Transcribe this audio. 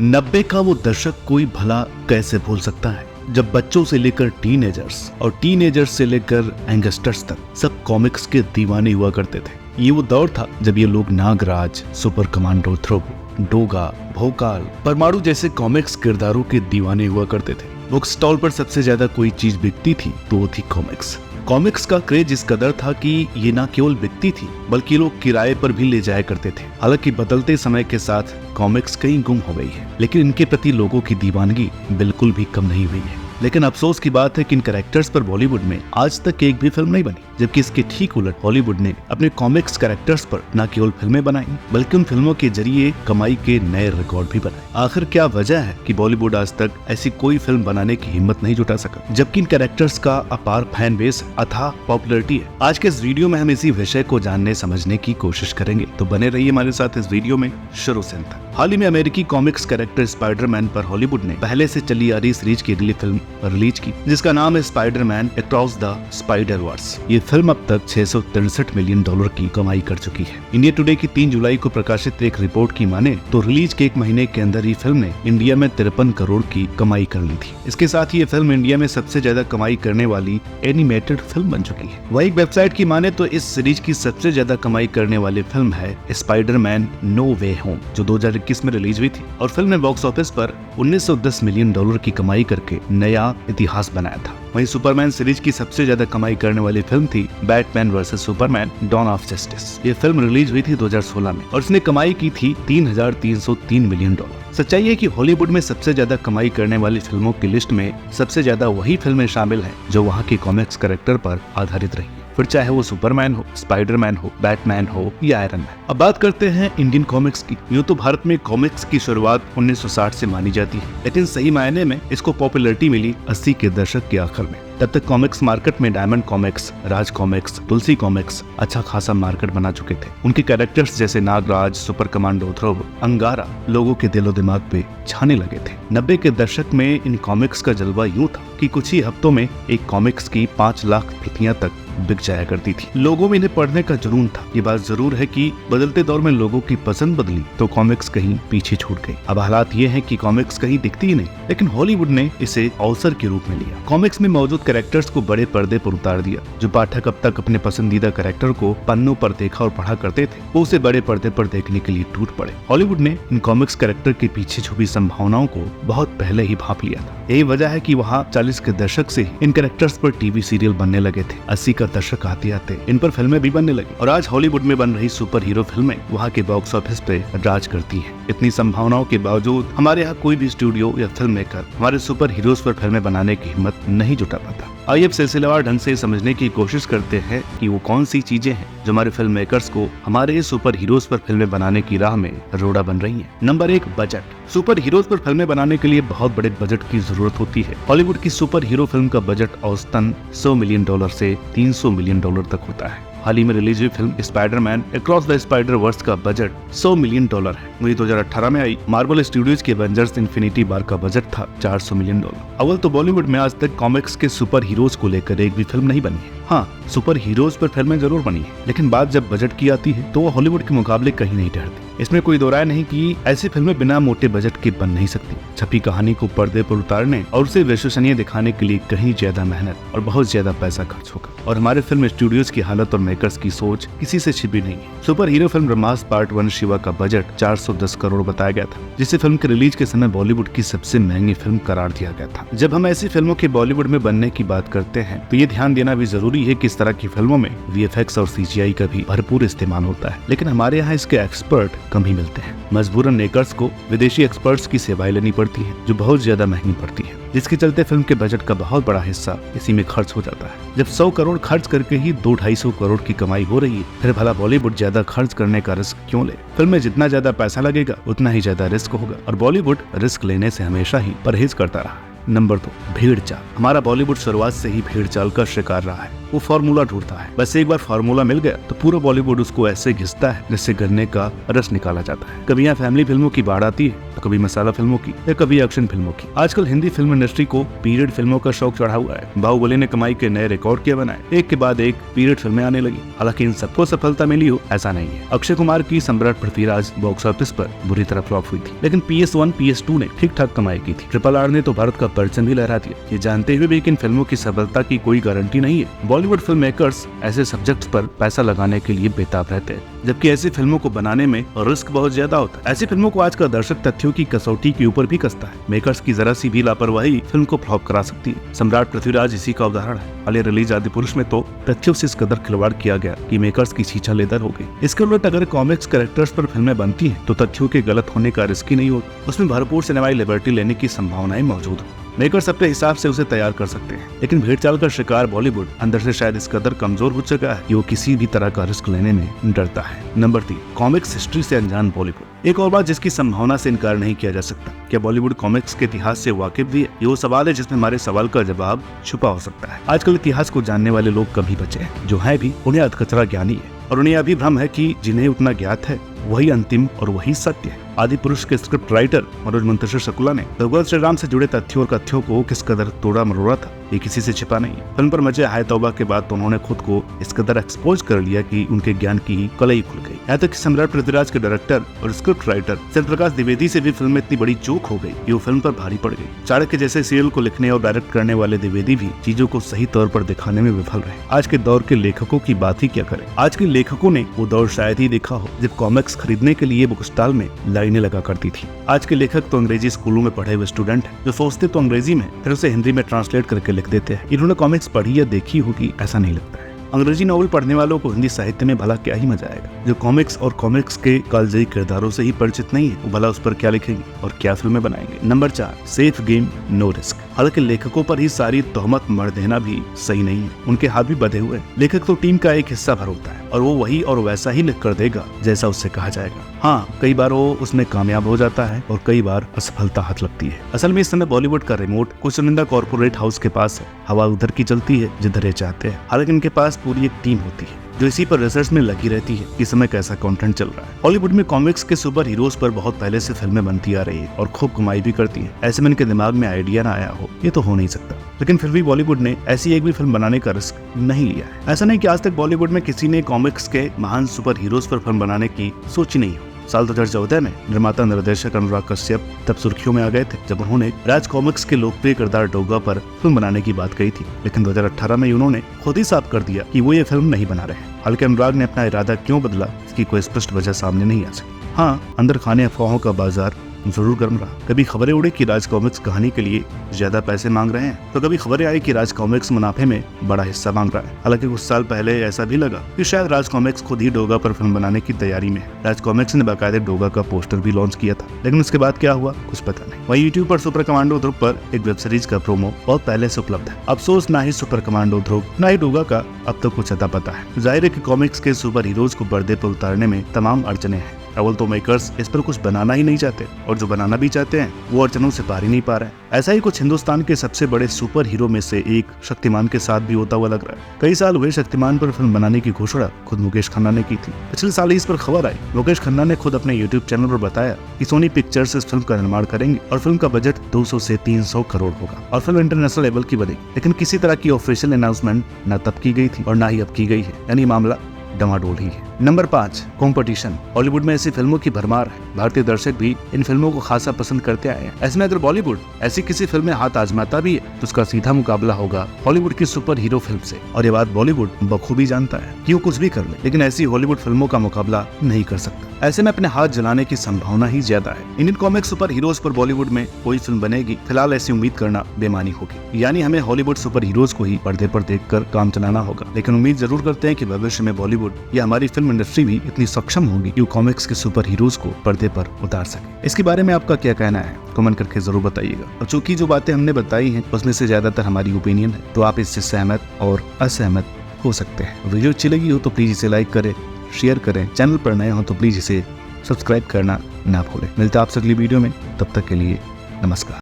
90 का वो दशक कोई भला कैसे भूल सकता है, जब बच्चों से लेकर टीनेजर्स और टीनेजर्स से लेकर यंगस्टर्स तक सब कॉमिक्स के दीवाने हुआ करते थे। ये वो दौर था जब ये लोग नागराज, सुपर कमांडो थ्रोबो, डोगा, भोकाल, परमाणु जैसे कॉमिक्स किरदारों के दीवाने हुआ करते थे। बुक स्टॉल पर सबसे ज्यादा कोई चीज बिकती थी तो वो थी कॉमिक्स। कॉमिक्स का क्रेज इस कदर था कि ये ना केवल बिकती थी बल्कि लोग किराए पर भी ले जाया करते थे। हालांकि बदलते समय के साथ कॉमिक्स कहीं गुम हो गई है, लेकिन इनके प्रति लोगों की दीवानगी बिल्कुल भी कम नहीं हुई है। लेकिन अफसोस की बात है कि इन कैरेक्टर्स पर बॉलीवुड में आज तक एक भी फिल्म नहीं बनी, जबकि इसके ठीक उलट हॉलीवुड ने अपने कॉमिक्स कैरेक्टर्स पर न केवल फिल्में बनाई बल्कि उन फिल्मों के जरिए कमाई के नए रिकॉर्ड भी बनाए। आखिर क्या वजह है कि बॉलीवुड आज तक ऐसी कोई फिल्म बनाने की हिम्मत नहीं जुटा सका, जबकि इन कैरेक्टर्स का अपार फैन बेस अथाह पॉपुलैरिटी है। आज के इस वीडियो में हम इसी विषय को जानने समझने की कोशिश करेंगे, तो बने रहिए हमारे साथ इस वीडियो में शुरू से अंत तक। हाल ही में अमेरिकी कॉमिक्स कैरेक्टर स्पाइडरमैन पर हॉलीवुड ने पहले से चली आ रही सीरीज की अगली फिल्म रिलीज की, जिसका नाम है Spiderman across the spider Verse. ये फिल्म अब तक $663 मिलियन की कमाई कर चुकी है। इंडिया टुडे की 3 जुलाई को प्रकाशित एक रिपोर्ट की माने तो रिलीज के 1 महीने के अंदर ही फिल्म ने इंडिया में 53 करोड़ की कमाई कर ली थी। इसके साथ ही ये फिल्म इंडिया में सबसे ज्यादा कमाई करने वाली एनिमेटेड फिल्म बन चुकी है। वही वेबसाइट की माने तो इस सीरीज की सबसे ज्यादा कमाई करने वाली फिल्म है स्पाइडरमैन नो वे होम, जो 2021 में रिलीज हुई थी और फिल्म ने बॉक्स ऑफिस पर $1910 मिलियन की कमाई करके नया इतिहास बनाया था। वहीं सुपरमैन सीरीज की सबसे ज्यादा कमाई करने वाली फिल्म थी Batman versus Superman dawn of justice. ये फिल्म रिलीज हुई थी 2016 में और इसने कमाई की थी $3,303 मिलियन। सच्चाई है कि हॉलीवुड में सबसे ज्यादा कमाई करने वाली फिल्मों की लिस्ट में सबसे ज्यादा वही फिल्में शामिल हैं जो वहाँ के कॉमिक्स कैरेक्टर पर आधारित रही, फिर चाहे वो सुपरमैन हो, स्पाइडरमैन हो, बैटमैन हो या आयरन मैन। अब बात करते हैं इंडियन कॉमिक्स की। यूं तो भारत में कॉमिक्स की शुरुआत 1960 से मानी जाती है, लेकिन सही मायने में इसको पॉपुलैरिटी मिली 80 के दशक के आखिर में। तब तक कॉमिक्स मार्केट में डायमंड कॉमिक्स, राज कॉमिक्स, तुलसी कॉमिक्स अच्छा खासा मार्केट बना चुके थे। उनके कैरेक्टर्स जैसे नागराज, सुपर कमांडो थ्रोबो, अंगारा लोगों के दिलो दिमाग पे छाने लगे थे। 90 के दशक में इन कॉमिक्स का जलवा यूं था कि कुछ ही हफ्तों में एक कॉमिक्स की 5 लाख प्रतियां तक बिक जाया करती थी। लोगों में इन्हें पढ़ने का जुनून था। ये बात जरूर है कि बदलते दौर में लोगों की पसंद बदली तो कॉमिक्स कहीं पीछे छूट गई। अब हालात ये हैं कि कॉमिक्स कहीं दिखती ही नहीं, लेकिन हॉलीवुड ने इसे अवसर के रूप में लिया। कॉमिक्स में मौजूद कैरेक्टर्स को बड़े पर्दे पर उतार दिया। जो पाठक अब तक अपने पसंदीदा कैरेक्टर को पन्नों पर देखा और पढ़ा करते थे, वो उसे बड़े पर्दे पर देखने के लिए टूट पड़े। हॉलीवुड ने इन कॉमिक्स कैरेक्टर के पीछे छुपी संभावनाओं को बहुत पहले ही भांप लिया था। यही वजह है कि वहाँ 40 के दशक से इन कैरेक्टर्स पर टीवी सीरियल बनने लगे थे। 80 का दशक आते आते इन पर फिल्में भी बनने लगी और आज हॉलीवुड में बन रही सुपर हीरो फिल्में वहाँ के बॉक्स ऑफिस पे राज करती हैं। इतनी संभावनाओं के बावजूद हमारे यहाँ कोई भी स्टूडियो या फिल्म मेकर हमारे सुपर हीरोज पर फिल्में बनाने की हिम्मत नहीं जुटा पाता। आइए अब सिलसिलेवार ढंग से समझने की कोशिश करते हैं कि वो कौन सी चीजें हैं जो हमारे फिल्म मेकर्स को हमारे सुपर हीरोज पर फिल्में बनाने की राह में रोड़ा बन रही हैं। Number 1, budget. सुपर हीरोज पर फिल्में बनाने के लिए बहुत बड़े बजट की जरूरत होती है। हॉलीवुड की सुपर हीरो फिल्म का बजट औसतन $100 मिलियन से $300 मिलियन तक होता है। हाल ही में रिलीज हुई film Spiderman across the spider verse का बजट $100 मिलियन है। वही 2018 में आई मार्वल स्टूडियोज के एवेंजर्स इन्फिनिटी वार का बजट था $400 मिलियन। अव्वल तो बॉलीवुड में आज तक कॉमिक्स के सुपर हीरोज को लेकर एक भी फिल्म नहीं बनी है। हाँ, सुपर हीरोज पर फिल्में जरूर बनी है, लेकिन बात जब बजट की आती है तो वो हॉलीवुड के मुकाबले कहीं नहीं ठहरती। इसमें कोई दो राय नहीं कि ऐसी फिल्में बिना मोटे बजट के बन नहीं सकती। छपी कहानी को पर्दे पर उतारने और उसे विश्वसनीय दिखाने के लिए कहीं ज्यादा मेहनत और बहुत ज्यादा पैसा खर्च होगा, और हमारे फिल्म स्टूडियोज की हालत और मेकर्स की सोच किसी से छिपी नहीं है। सुपर हीरो फिल्म ब्रह्मास्त्र पार्ट 1 शिवा का बजट 410 करोड़ बताया गया था, जिसे फिल्म के रिलीज के समय बॉलीवुड की सबसे महंगी फिल्म करार दिया गया था। जब हम ऐसी फिल्मों के बॉलीवुड में बनने की बात करते हैं तो ये ध्यान देना भी जरूरी है कि इस तरह की फिल्मों में VFX और CGI का भी भरपूर इस्तेमाल होता है, लेकिन हमारे यहाँ इसके एक्सपर्ट कम ही मिलते हैं। मजबूरन मेकर्स को विदेशी एक्सपर्ट्स की सेवाएं लेनी पड़ती है, जो बहुत ज्यादा महंगी पड़ती है, जिसके चलते फिल्म के बजट का बहुत बड़ा हिस्सा इसी में खर्च हो जाता है। जब 100 करोड़ खर्च करके ही 200-250 करोड़ की कमाई हो रही है, फिर भला बॉलीवुड ज्यादा खर्च करने का रिस्क क्यों ले? फिल्म में जितना ज्यादा पैसा लगेगा उतना ही ज्यादा रिस्क होगा, और बॉलीवुड रिस्क लेने से हमेशा ही परहेज करता रहा। नंबर 2, भेड़ चाल। हमारा बॉलीवुड शुरुआत से ही भेड़ चाल का शिकार रहा है। वो फार्मूला ढूंढता है, बस एक बार फार्मूला मिल गया तो पूरा बॉलीवुड उसको ऐसे घिसता है जिससे गन्ने का रस निकाला जाता है। कभी यहाँ फैमिली फिल्मों की बाढ़ आती है तो कभी मसाला फिल्मों की या कभी एक्शन फिल्मों की। आजकल हिंदी फिल्म इंडस्ट्री को पीरियड फिल्मों का शौक चढ़ा हुआ है। बाहुबली ने कमाई के नए रिकॉर्ड किए बनाए, एक के बाद एक पीरियड फिल्में आने लगी। हालांकि इन सबको सफलता मिली हो ऐसा नहीं है। अक्षय कुमार की सम्राट पृथ्वीराज बॉक्स ऑफिस पर बुरी तरह फ्लॉप हुई थी, लेकिन PS1 PS2 ने ठीक ठाक कमाई की थी। RRR ने तो भारत का परचम भी लहरा दिया। ये जानते हुए भी कि इन फिल्मों की सफलता की कोई गारंटी नहीं है, बॉलीवुड फिल्म मेकर्स ऐसे सब्जेक्ट्स पर पैसा लगाने के लिए बेताब रहते हैं, जबकि ऐसी फिल्मों को बनाने में रिस्क बहुत ज्यादा होता है। ऐसी फिल्मों को आज का दर्शक तथ्यों की कसौटी के ऊपर भी कसता है। मेकर्स की जरा सी भी लापरवाही फिल्म को फ्लॉप करा सकती है। सम्राट पृथ्वीराज इसी का उदाहरण है। हाल रिलीज आदिपुरुष में तो तथ्यों से इस कदर खिलवाड़ किया गया कि मेकर्स की छीछा लेदर हो गई। इसके उलट अगर कॉमिक्स कैरेक्टर्स पर फिल्में बनती हैं तो तथ्यों के गलत होने का रिस्क ही नहीं होता, उसमें भरपूर सिनेमाई लिबर्टी लेने की संभावनाएं मौजूद है। मेकर्स अपने हिसाब से उसे तैयार कर सकते हैं, लेकिन भेड़चाल का शिकार बॉलीवुड अंदर से शायद इस कदर कमजोर हो चुका है कि वो किसी भी तरह का रिस्क लेने में डरता है। नंबर 3, कॉमिक्स हिस्ट्री से अनजान बॉलीवुड। एक और बात जिसकी संभावना से इनकार नहीं किया जा सकता, क्या बॉलीवुड कॉमिक्स के इतिहास से वाकिफ भी है? ये वो सवाल है जिसमें हमारे सवाल का जवाब छुपा हो सकता है। आजकल इतिहास को जानने वाले लोग कभी बचे हैं, जो है भी उन्हें अधकचरा ज्ञानी है और उन्हें अभी भ्रम है कि जिन्हें उतना ज्ञात है वही अंतिम और वही सत्य है। आदिपुरुष के स्क्रिप्ट राइटर मनोज मुंतशिर शुक्ला ने भगवान श्री राम से जुड़े तथ्यों और कथ्यों को किस कदर तोड़ा मरोड़ा था, ये किसी से छिपा नहीं। फिल्म पर मचे हाय तौबा के बाद तो उन्होंने खुद को इस कदर एक्सपोज कर लिया कि उनके ज्ञान की कलई खुल गई। यहाँ तक कि सम्राट पृथ्वीराज के डायरेक्टर और स्क्रिप्ट राइटर सत्य प्रकाश द्विवेदी से भी फिल्म में इतनी बड़ी चूक हो गई कि वो फिल्म पर भारी पड़ गई। चाणक्य जैसे सीरियल को लिखने और डायरेक्ट करने वाले द्विवेदी भी चीजों को सही तौर पर दिखाने में विफल रहे। आज के दौर के लेखकों की बात ही क्या करें। आज के लेखकों ने वो दौर शायद ही देखा हो जब कॉमिक्स खरीदने के लिए बुक स्टॉल में लाइनें लगा करती थी। आज के लेखक तो अंग्रेजी स्कूलों में पढ़े हुए स्टूडेंट हैं, जो सोचते तो अंग्रेजी में फिर उसे हिंदी में ट्रांसलेट करके लिख देते हैं। इन्होंने कॉमिक्स पढ़ी या देखी होगी ऐसा नहीं लगता है। अंग्रेजी नॉवल पढ़ने वालों को हिंदी साहित्य में भला क्या ही मजा आएगा। जो कॉमिक्स और कॉमिक्स के कालजयी किरदारों से ही परिचित नहीं है, वो भला उस पर क्या लिखेंगे और क्या फिल्में बनाएंगे। Number 4, safe game no risk. हालांकि लेखकों पर ही सारी तोहमत मर देना भी सही नहीं है, उनके हाथ भी बंधे हुए हैं। लेखक तो टीम का एक हिस्सा भर होता है और वो वही और वैसा ही लिख कर देगा जैसा उससे कहा जाएगा। हाँ, कई बार वो उसमें कामयाब हो जाता है और कई बार असफलता हाथ लगती है। असल में इस समय बॉलीवुड का रिमोट कुछ चुनिंदा कॉर्पोरेट हाउस के पास है। हवा उधर की चलती है जिधर ये चाहते हैं। हालांकि इनके पास पूरी एक टीम होती है जो इसी पर रिसर्च में लगी रहती है कि समय कैसा कंटेंट चल रहा है। हॉलीवुड में कॉमिक्स के सुपर हीरोज पर बहुत पहले से फिल्में बनती आ रही है और खूब कमाई भी करती है। ऐसे में इनके दिमाग में आइडिया ना आया हो, ये तो हो नहीं सकता। लेकिन फिर भी बॉलीवुड ने ऐसी एक भी फिल्म बनाने का रिस्क नहीं लिया है। ऐसा नहीं कि आज तक बॉलीवुड में किसी ने कॉमिक्स के महान सुपर हीरोज पर फिल्म बनाने की सोची नहीं हो। साल 2014 में निर्माता निर्देशक अनुराग कश्यप तब सुर्खियों में आ गए थे जब उन्होंने राज कॉमिक्स के लोकप्रिय किरदार डोगा पर फिल्म बनाने की बात कही थी। लेकिन 2018 में उन्होंने खुद ही साफ कर दिया कि वो ये फिल्म नहीं बना रहे। हालांकि अनुराग ने अपना इरादा क्यों बदला इसकी कोई स्पष्ट वजह सामने नहीं आ सकी। हाँ, अंदर खाने अफवाहों का बाजार जरूर गर्म रहा। कभी खबरें उड़ी कि राज कॉमिक्स कहानी के लिए ज्यादा पैसे मांग रहे हैं, तो कभी खबरें आई कि राज कॉमिक्स मुनाफे में बड़ा हिस्सा मांग रहा है। हालांकि कुछ साल पहले ऐसा भी लगा कि शायद राज कॉमिक्स खुद ही डोगा पर फिल्म बनाने की तैयारी में है। राज कॉमिक्स ने बाकायदे डोगा का पोस्टर भी लॉन्च किया था, लेकिन उसके बाद क्या हुआ कुछ पता नहीं। वहीं यूट्यूब पर सुपर कमांडो ध्रुव पर एक वेब सीरीज का प्रोमो बहुत पहले से उपलब्ध है। अफसोस ना ही सुपर कमांडो ध्रुव ना ही डोगा का अब तक कुछ अता पता है। जाहिर है कि कॉमिक्स के सुपर हीरोज को पर्दे पर उतारने में तमाम अड़चने हैं। अव्वल तो मेकर्स इस पर कुछ बनाना ही नहीं चाहते और जो बनाना भी चाहते हैं वो अड़चनों से पार ही नहीं पा रहे हैं। ऐसा ही कुछ हिंदुस्तान के सबसे बड़े सुपर हीरो में से एक शक्तिमान के साथ भी होता हुआ लग रहा है। कई साल हुए शक्तिमान पर फिल्म बनाने की घोषणा खुद मुकेश खन्ना ने की थी। पिछले साल ही इस पर खबर आई। मुकेश खन्ना ने खुद अपने यूट्यूब चैनल पर बताया कि सोनी पिक्चर्स इस फिल्म का निर्माण करेंगे और फिल्म का बजट 200 से 300 करोड़ होगा और फिल्म इंटरनेशनल लेवल की बनेगी। लेकिन किसी तरह की ऑफिशियल अनाउंसमेंट न तब की गई थी और न ही अब की गई है, यानी मामला डमाडोल ही है। Number 5, competition. हॉलीवुड में ऐसी फिल्मों की भरमार है। भारतीय दर्शक भी इन फिल्मों को खासा पसंद करते आए हैं। ऐसे में अगर बॉलीवुड ऐसी किसी फिल्म में हाथ आजमाता भी है तो उसका सीधा मुकाबला होगा हॉलीवुड की सुपर हीरो फिल्म से। और ये बात बॉलीवुड बखूबी जानता है कि वो कुछ भी कर ले, लेकिन ऐसी हॉलीवुड फिल्मों का मुकाबला नहीं कर सकता। ऐसे में अपने हाथ जलाने की संभावना ही ज्यादा है। इंडियन कॉमिक सुपर हीरोज पर बॉलीवुड में कोई फिल्म बनेगी, फिलहाल ऐसी उम्मीद करना बेमानी होगी। यानी हमें हॉलीवुड सुपर हीरोज को ही पर्दे पर देखकर काम चलाना होगा। लेकिन उम्मीद जरूर करते हैं कि भविष्य में बॉलीवुड या हमारी फिल्म इंडस्ट्री भी इतनी सक्षम होगी कि वो कॉमिक्स के सुपर हीरोज को पर्दे पर उतार सके। इसके बारे में आपका क्या कहना है, कमेंट करके जरूर बताइएगा। और चूंकि जो बातें हमने बताई हैं उसमें से ज्यादातर हमारी ओपिनियन है, तो आप इससे सहमत और असहमत हो सकते हैं। वीडियो अच्छी लगी हो तो प्लीज इसे लाइक करें, शेयर करें। चैनल पर नए हो तो प्लीज इसे सब्सक्राइब करना ना भूलें। मिलते हैं आपसे अगली वीडियो में, तब तक के लिए नमस्कार।